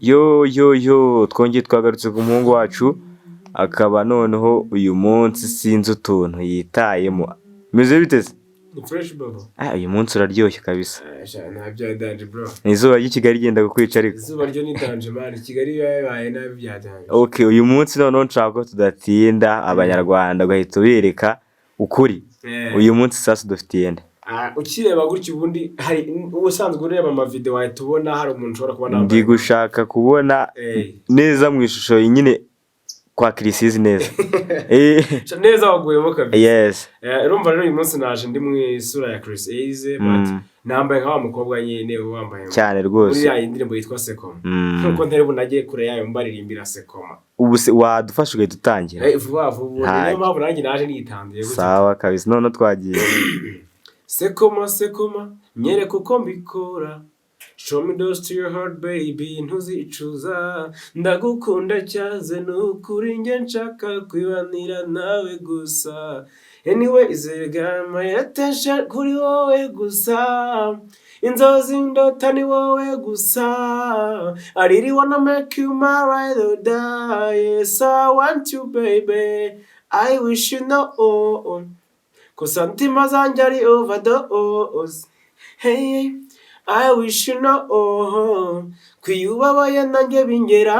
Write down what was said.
yo twongeye twagarutse ku muhungu wacu akaba noneho uyu munsi sinzi utuntu yitayemo meze biteze fresh babo uyu munsi uraryoshye kabisa ntabyo danje bro izuba ry'Ikigali genda kukwica ariko izuba ryo ni danje man Kigali yabaye nabi byadanje okay uyu munsi noneho nshaka ko tudatinda abanyarwanda gahita bereka ukuri uyu munsi sasa dufitiye nde ukireba gutyo ubundi hari ubusanzwe ureba ama video wawe tubona hari umuntu ushobora kubona ndi gushaka kubona neza mu ishusho nyine kwa Crissy neza neza waguyemo kabisa yes urumva rero uyu munsi naje ndi mu isura ya Crissy but nambaye nka wa mukobwa nyine wambaye cyane rwose muri ya indirimbo yitwa Sekoma nkuko ntari bunagiye kure yayo mbaririmbira Sekoma ubu se wadufasha ugahita utangira vuba niyo mpamvu nanjye naje nitangiye sawa kabisa none twagiye Sekoma nyereka uko mbikora show me those to your heart baby ntuzicuza ndagukunda cyaze nukuri nge nshaka kwibanira nawe gusa anyway izegama yatesha kuri wowe gusa inzozi ndota ni wowe gusa I really wanna make you my ride or die yes I want you baby I wish you know cause ntima zanjye ari overdose hey I wish you know kwiyubabaye nanjye bingera